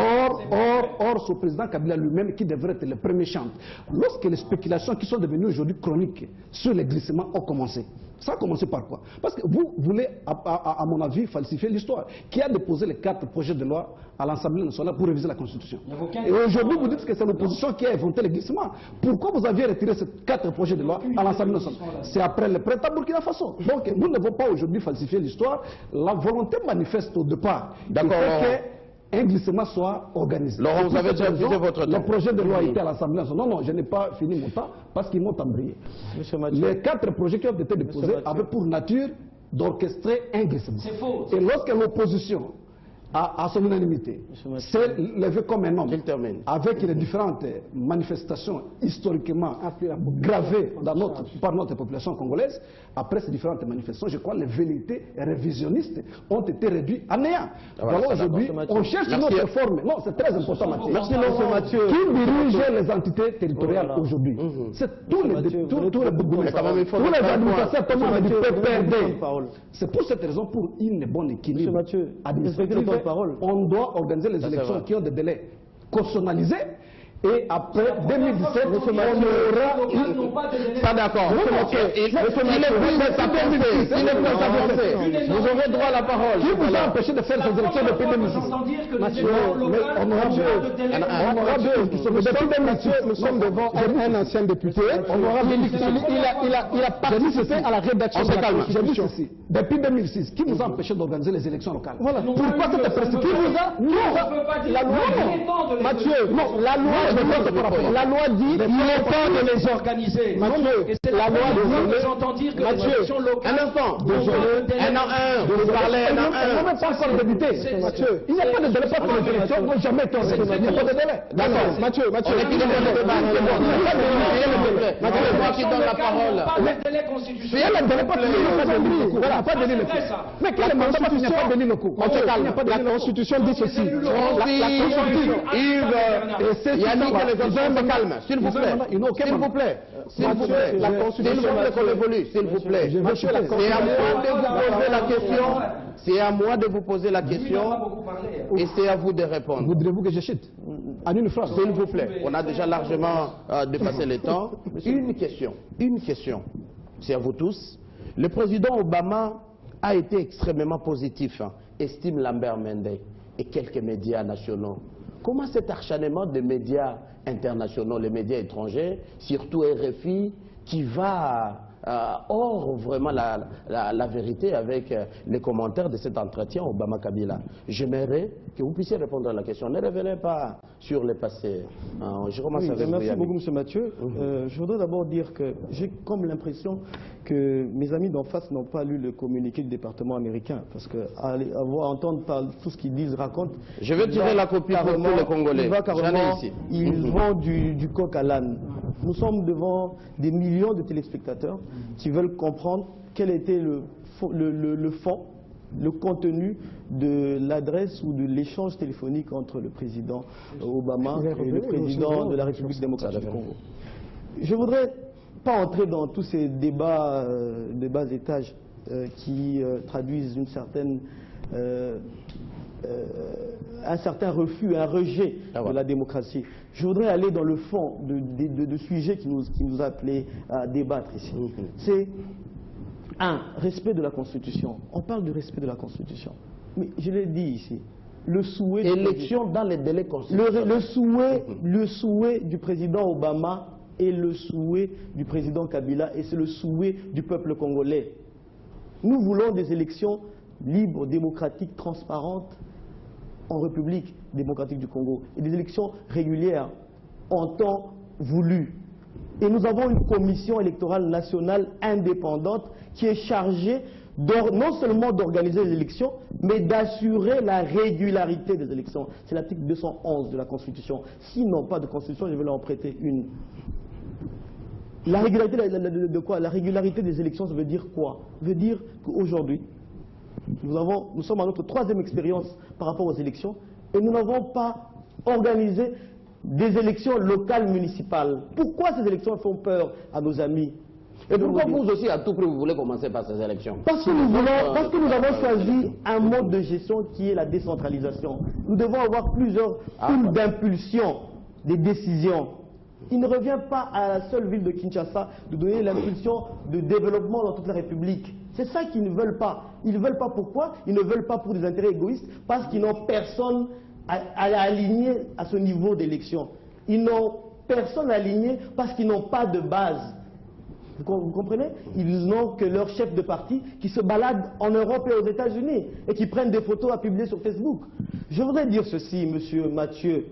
Or, ce président Kabila lui-même qui devrait être le premier chante. Lorsque les spéculations qui sont devenues aujourd'hui chroniques sur les glissements ont commencé, ça a commencé par quoi? Parce que vous voulez, à mon avis, falsifier l'histoire. Qui a déposé les 4 projets de loi à l'Assemblée nationale pour réviser la Constitution? Et aujourd'hui, vous dites que c'est l'opposition qui a inventé les glissements. Pourquoi vous aviez retiré ces 4 projets de loi à l'Assemblée nationale? C'est après le printemps Burkina Faso. Donc, nous ne devons pas aujourd'hui falsifier l'histoire. La volonté manifeste au départ. D'accord. Un glissement soit organisé. Laurent, vous avez déjà utilisé votre temps. Le projet de loi était à l'Assemblée nationale. Non, je n'ai pas fini mon temps parce qu'ils m'ont embrayé. Les 4 projets qui ont été déposés avaient pour nature d'orchestrer un glissement. C'est faux. Et lorsque l'opposition, à son unanimité, s'est levée comme un homme, avec les différentes manifestations historiquement gravées par notre population congolaise, après ces différentes manifestations, je crois que les velléités révisionnistes ont été réduites à néant. Alors aujourd'hui, on cherche une autre forme. Non, c'est très important, Mathieu. Merci, Mathieu. Qui dirige les entités territoriales aujourd'hui? C'est tous les administrateurs, tout le monde peut perdre. C'est pour cette raison, pour une bonne équilibre administratif, on doit organiser les élections qui ont des délais constitutionnalisés. Et après 2017, on aura... Pas d'accord. Il est plus avancé. Vous aurez droit à la parole. Qui vous a empêché de faire ces élections depuis 2006? Mathieu, on aura deux qui sont depuis 2006. Nous sommes devant un ancien député. Il a participé à la rédaction de la Constitution. Depuis 2006, qui vous a empêché d'organiser les élections locales? Pourquoi cette pression? Qui vous a... Non, Mathieu, non, la loi dit qu'il est temps de les organiser. Mathieu, la loi dit... J'entends dire que Mathieu, les élections locales... Un instant. Vous parlez un à un. On ne pas encore débuté. Mathieu, il n'y a pas de délai pour les élections. Moi, jamais été organisé. Il n'y a pas de délai. D'accord. Mathieu. On équilibre le débat. Mathieu, c'est moi qui donne la parole. Il y a le délai pas de voilà, pas de délai locaux. Mais quel est le mandat il n'y a pas de délai locaux? On se calme. La Constitution dit ceci. Yves, Yannick et les autres, on se calme. S'il vous plaît. S'il vous plaît. S'il vous plaît. La Constitution qu'on évolue. S'il vous plaît. C'est à moi de vous poser la question. C'est à moi de vous poser la question. Et c'est à vous de répondre. Voudrez-vous que je chute en une phrase? S'il vous plaît. On a déjà largement dépassé le temps. Une question. C'est à vous tous. Le président Obama a été extrêmement positif, estime Lambert Mende et quelques médias nationaux. Comment cet acharnement des médias internationaux, les médias étrangers, surtout RFI, qui va hors vraiment la vérité avec les commentaires de cet entretien Obama-Kabila? J'aimerais que vous puissiez répondre à la question. Ne revenez pas sur le passé. Je commence avec vous. Merci beaucoup, M. Mathieu. Je voudrais d'abord dire que j'ai comme l'impression que mes amis d'en face n'ont pas lu le communiqué du département américain. Parce que entendre parler tout ce qu'ils disent, racontent... Je vais tirer la copie pour tous les Congolais. Ils vont du coq à l'âne. Nous sommes devant des millions de téléspectateurs qui veulent comprendre quel était le fond, le contenu de l'adresse ou de l'échange téléphonique entre le président Obama et le président de la République démocratique du Congo. Je voudrais pas entrer dans tous ces débats de bas étage qui traduisent une certaine, un certain refus, un rejet de la démocratie. Je voudrais aller dans le fond de sujets qui nous a appelés à débattre ici. C'est un, respect de la Constitution. On parle du respect de la Constitution. Mais je l'ai dit ici, le souhait... Élection dans les délais constitutionnels. Le souhait du président Obama est le souhait du président Kabila et c'est le souhait du peuple congolais. Nous voulons des élections libres, démocratiques, transparentes en République démocratique du Congo et des élections régulières en temps voulu. Et nous avons une commission électorale nationale indépendante qui est chargée non seulement d'organiser les élections, mais d'assurer la régularité des élections. C'est l'article 211 de la Constitution. S'ils n'ont pas de Constitution, je vais leur en prêter une. La régularité de quoi? La régularité des élections, ça veut dire quoi? Ça veut dire qu'aujourd'hui, nous sommes à notre 3e expérience par rapport aux élections et nous n'avons pas organisé des élections locales municipales. Pourquoi ces élections font peur à nos amis? Et pourquoi vous aussi, à tout prix, vous voulez commencer par ces élections? Parce que nous avons choisi un mode de gestion qui est la décentralisation. Nous devons avoir plusieurs poules d'impulsion des décisions. Il ne revient pas à la seule ville de Kinshasa de donner l'impulsion de développement dans toute la République. C'est ça qu'ils ne veulent pas. Ils ne veulent pas pourquoi? Ils ne veulent pas pour des intérêts égoïstes, parce qu'ils n'ont personne à aligner à ce niveau d'élection. Ils n'ont personne à aligner parce qu'ils n'ont pas de base. Vous comprenez? Ils n'ont que leur chef de parti qui se balade en Europe et aux États-Unis et qui prennent des photos à publier sur Facebook. Je voudrais dire ceci, monsieur Mathieu.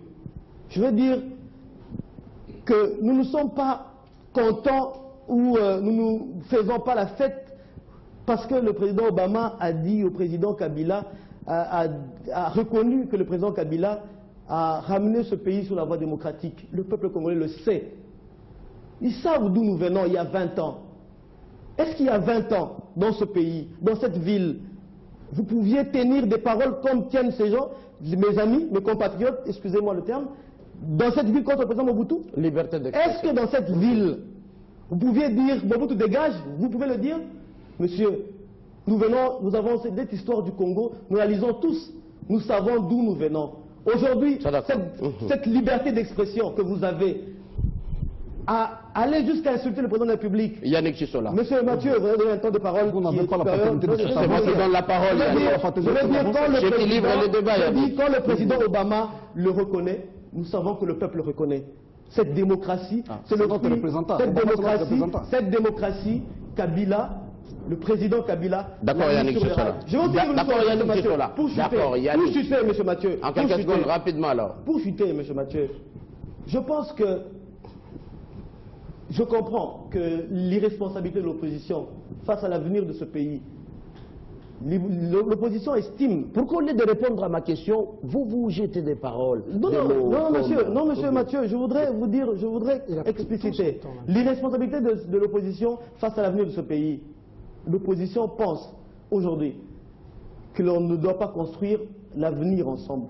Je veux dire que nous ne sommes pas contents ou nous ne faisons pas la fête parce que le président Obama a dit au président Kabila, a reconnu que le président Kabila a ramené ce pays sur la voie démocratique. Le peuple congolais le sait. Ils savent d'où nous venons il y a 20 ans. Est-ce qu'il y a 20 ans, dans ce pays, dans cette ville, vous pouviez tenir des paroles comme tiennent ces gens, mes amis, mes compatriotes, excusez-moi le terme, dans cette ville contre le président Mobutu? Liberté d'expression. Est-ce que dans cette ville, vous pouviez dire Mobutu dégage? Vous pouvez le dire? Monsieur, nous avons cette histoire du Congo, nous la lisons tous, nous savons d'où nous venons. Aujourd'hui, cette liberté d'expression que vous avez, à aller jusqu'à insulter le président de la République. Yannick Chisola. Monsieur Mathieu, vous avez donné un temps de parole. Vous n'avez pas la paternité de ce C'est moi qui donne la parole. Je veux dire, quand le président Obama le reconnaît, nous savons que le peuple le reconnaît. Cette démocratie, c'est le fruit. Cette démocratie, Kabila, le président Kabila. D'accord, Yannick Chisola. Je veux dire d'accord, Yannick Chisola. Pour chuter, monsieur Mathieu. En quelques secondes, rapidement alors. Pour chuter, monsieur Mathieu, je pense que je comprends que l'irresponsabilité de l'opposition face à l'avenir de ce pays, l'opposition estime. Pourquoi au lieu de répondre à ma question, vous jetez des paroles? Non, monsieur Mathieu, je voudrais vous dire, je voudrais expliciter. L'irresponsabilité de l'opposition face à l'avenir de ce pays. L'opposition pense aujourd'hui que l'on ne doit pas construire l'avenir ensemble.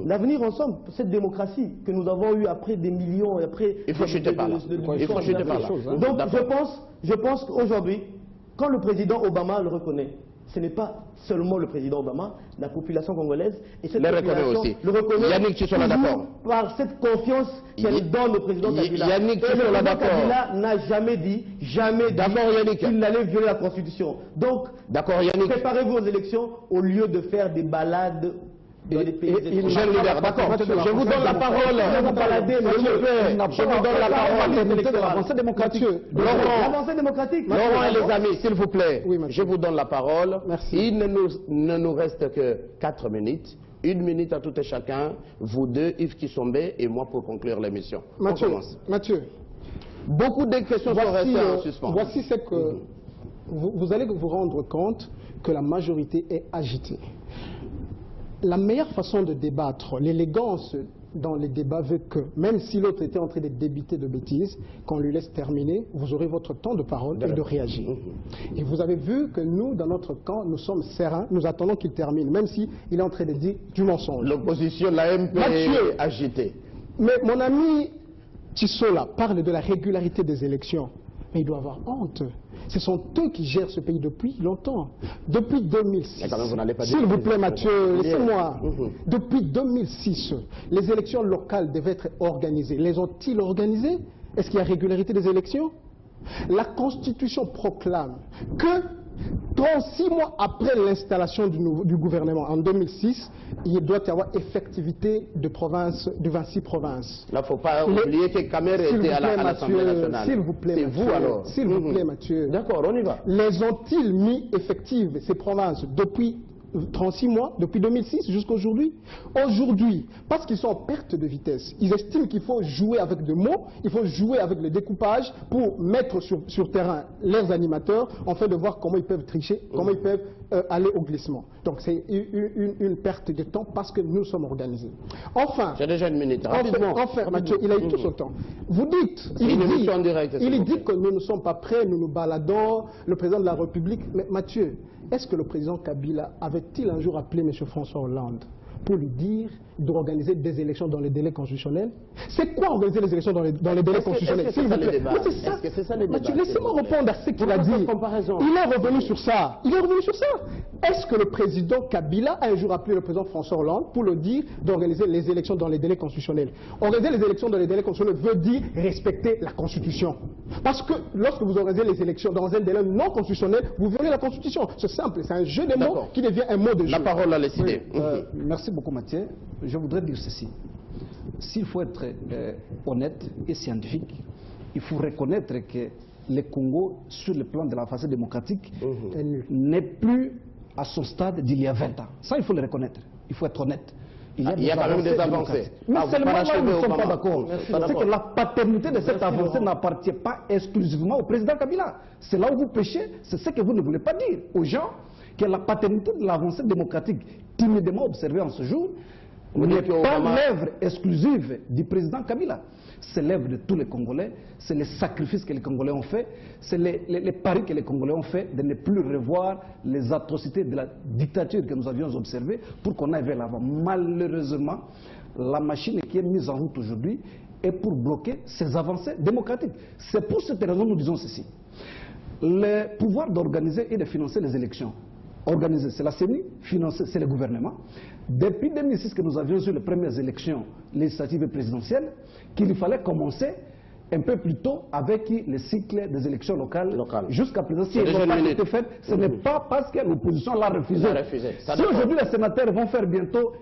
L'avenir ensemble, cette démocratie que nous avons eue après des millions et après... Il faut chuter par là. Donc je pense qu'aujourd'hui, quand le président Obama le reconnaît, ce n'est pas seulement le président Obama, la population congolaise et cette population le reconnaît Yannick, tu seras d'accord par cette confiance qu'elle donne au président Kabila. Yannick, tu seras d'accord. Kabila n'a jamais dit qu'il allait violer la Constitution. Donc, préparez-vous aux élections au lieu de faire des balades dans les pays étrangers. D'accord, je vous donne la parole. Je vous donne la parole. L'avancée démocratique. L'avancée démocratique. Laurent et les amis, s'il vous plaît, je vous donne la parole. Merci. Il ne nous reste que 4 minutes. 1 minute à tout et chacun, vous deux, Yves Kissombe et moi pour conclure l'émission. Mathieu, beaucoup de questions sont restées en suspens. Voici ce que vous allez vous rendre compte que la majorité est agitée. La meilleure façon de débattre, l'élégance dans les débats veut que, même si l'autre était en train de débiter de bêtises, qu'on lui laisse terminer, vous aurez votre temps de parole et de réagir. Et vous avez vu que nous, dans notre camp, nous sommes sereins, nous attendons qu'il termine, même s'il est en train de dire du mensonge. L'opposition, la MP est agitée. Mais mon ami Tissola parle de la régularité des élections, mais il doit avoir honte. Ce sont eux qui gèrent ce pays depuis longtemps. Depuis 2006. S'il vous plaît, Mathieu, laissez-moi. Depuis 2006, les élections locales devaient être organisées. Les ont-ils organisées? Est-ce qu'il y a régularité des élections? La Constitution proclame que 36 mois après l'installation du gouvernement en 2006, il doit y avoir effectivité de 26 provinces. Il ne faut pas oublier que Kamere était à l'Assemblée nationale. S'il vous plaît, c'est vous alors. S'il vous plaît, Mathieu. D'accord, on y va. Les ont-ils mis effectives, ces provinces, depuis 36 mois, depuis 2006 jusqu'à aujourd'hui? Aujourd'hui, parce qu'ils sont en perte de vitesse, ils estiment qu'il faut jouer avec des mots, il faut jouer avec le découpage pour mettre sur terrain leurs animateurs, afin de voir comment ils peuvent tricher, comment ils peuvent aller au glissement. Donc c'est une perte de temps parce que nous sommes organisés. Enfin, j'ai déjà une minute, rapidement. Enfin, Mathieu, il a eu tout son temps. Vous dites, il dit que nous ne sommes pas prêts, nous nous baladons, le président de la République, mais Mathieu, est-ce que le président Kabila avait-il un jour appelé M. François Hollande pour lui dire d'organiser des élections dans les délais constitutionnels? C'est quoi organiser les élections dans les délais constitutionnels? S'il vous plaît. C'est ça les débats. Mathieu, laissez-moi répondre à ce qu'il a dit. Il est revenu sur ça. Est-ce que le président Kabila a un jour appelé le président François Hollande pour le dire d'organiser les élections dans les délais constitutionnels? Organiser les élections dans les délais constitutionnels veut dire respecter la Constitution. Parce que lorsque vous organisez les élections dans un délai non constitutionnel, vous violez la Constitution. C'est simple, c'est un jeu de mots qui devient un mot de jeu. La parole à décider. Merci beaucoup, Mathieu. Je voudrais dire ceci. S'il faut être honnête et scientifique, il faut reconnaître que le Congo, sur le plan de la phase démocratique, n'est plus à son stade d'il y a 20 ans. Ça, il faut le reconnaître. Il faut être honnête. Il y a quand même des avancées. Mais seulement là où nous ne sommes pas d'accord, c'est que la paternité de cette avancée n'appartient pas exclusivement au président Kabila. C'est là où vous péchez, c'est ce que vous ne voulez pas dire aux gens, que la paternité de l'avancée démocratique timidement observée en ce jour n'est pas l'œuvre exclusive du président Kabila. C'est l'œuvre de tous les Congolais, c'est les sacrifices que les Congolais ont fait, c'est les paris que les Congolais ont fait de ne plus revoir les atrocités de la dictature que nous avions observées pour qu'on aille vers l'avant. Malheureusement, la machine qui est mise en route aujourd'hui est pour bloquer ces avancées démocratiques. C'est pour cette raison que nous disons ceci. Le pouvoir d'organiser et de financer les élections, organiser, c'est la CENI, financer, c'est le gouvernement. Depuis 2006 que nous avions eu les premières élections législatives et présidentielles, qu'il fallait commencer un peu plus tôt avec le cycle des élections locales. Jusqu'à présent, si elles n'ont pas été faites, ce n'est pas parce que l'opposition l'a refusé. Si aujourd'hui les sénateurs vont faire bientôt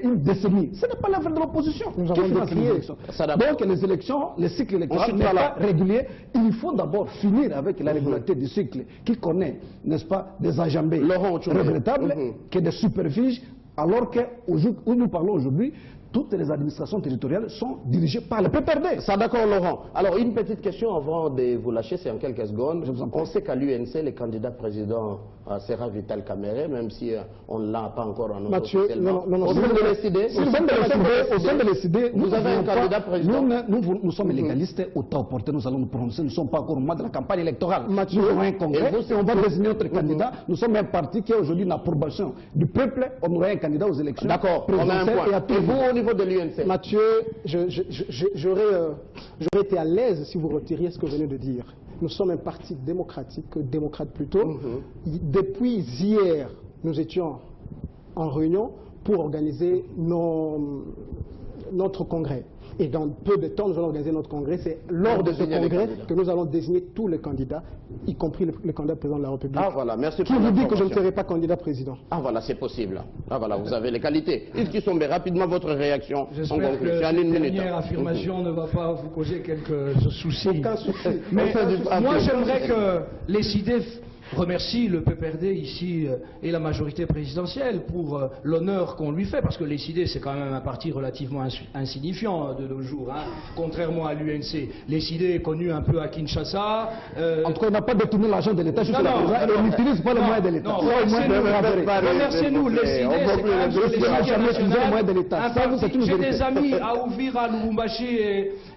une décennie, ce n'est pas l'œuvre de l'opposition qui finance les élections. Donc les élections, le cycle électoral n'est pas régulier. Il faut d'abord finir avec la régularité du cycle qui connaît, n'est-ce pas, des enjambées regrettables, que des superfiges, alors que où nous parlons aujourd'hui, toutes les administrations territoriales sont dirigées par le PPRD. Ça d'accord, Laurent. Alors, une petite question avant de vous lâcher, c'est en quelques secondes. On sait qu'à l'UNC, le candidat président sera Vital Kamerhe, même si on ne l'a pas encore annoncé officiellement. Au sein de l'ECD, vous avez un candidat président. Nous sommes légalistes au temps opportun, nous allons nous prononcer. Nous ne sommes pas encore au mois de la campagne électorale. Nous aurons un congrès et on va désigner notre candidat. Nous sommes un parti qui a aujourd'hui une approbation du peuple. On aura un candidat aux élections. D'accord, on a un point. Et vous, au niveau de l'UNC? Mathieu, j'aurais été à l'aise si vous retiriez ce que vous venez de dire. Nous sommes un parti démocratique, démocrate plutôt. Depuis hier, nous étions en réunion pour organiser notre congrès. Et dans peu de temps, nous allons organiser notre congrès. C'est lors de ce congrès que nous allons désigner tous les candidats, y compris le candidat président de la République. Ah voilà, merci pour vous dit que je ne serai pas candidat président. Ah voilà, c'est possible. Ah voilà, vous avez les qualités. Yves Kisombe, rapidement votre réaction. J'espère que cette dernière affirmation ne va pas vous causer quelques soucis. Aucun souci. Mais moi, j'aimerais que les CIDEF remercie le PPRD ici et la majorité présidentielle pour l'honneur qu'on lui fait, parce que les CID c'est quand même un parti relativement insignifiant de nos jours, hein, contrairement à l'UNC. Les CID est connu un peu à Kinshasa. En tout cas, on n'a pas détourné l'argent de l'État jusqu'à présent et on n'utilise pas le moyen de l'État. Remerciez-nous, les CID c'est quand même de l'État. J'ai des amis à Uvira, Lubumbashi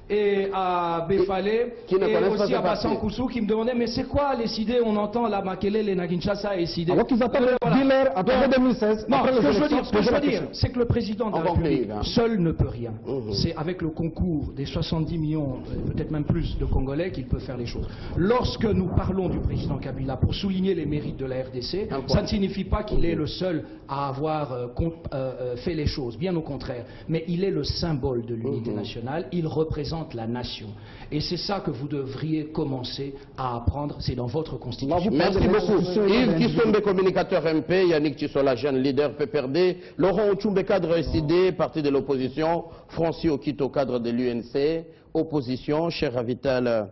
et à Befale, et aussi à Bassan Koussou qui me demandaient mais c'est quoi les idées? On entend la Makelele, les Naginshasa et Sidé. Alors qu'ils attendent le dealer après 2016. Non, ce que je veux dire, c'est que le président de la République seul ne peut rien. C'est avec le concours des 70 millions, peut-être même plus, de Congolais qu'il peut faire les choses. Lorsque nous parlons du président Kabila pour souligner les mérites de la RDC, ça ne signifie pas qu'il est le seul à avoir fait les choses, bien au contraire. Mais il est le symbole de l'unité nationale, il représente la nation. Et c'est ça que vous devriez commencer à apprendre, c'est dans votre constitution. Merci beaucoup. Yves Kisombe, communicateur MP, Yannick Tissola, jeune leader PPRD, Laurent Ochumbe, cadre SID, parti de l'opposition, Francis Okito, cadre de l'UNC, opposition, cher Avital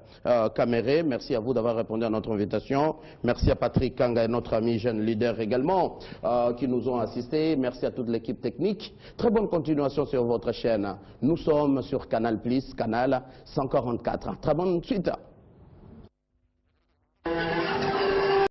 Kamere, merci à vous d'avoir répondu à notre invitation. Merci à Patrick Kanga et notre ami jeune leader également qui nous ont assistés. Merci à toute l'équipe technique. Très bonne continuation sur votre chaîne. Nous sommes sur Canal+, canal 144. Très bonne suite.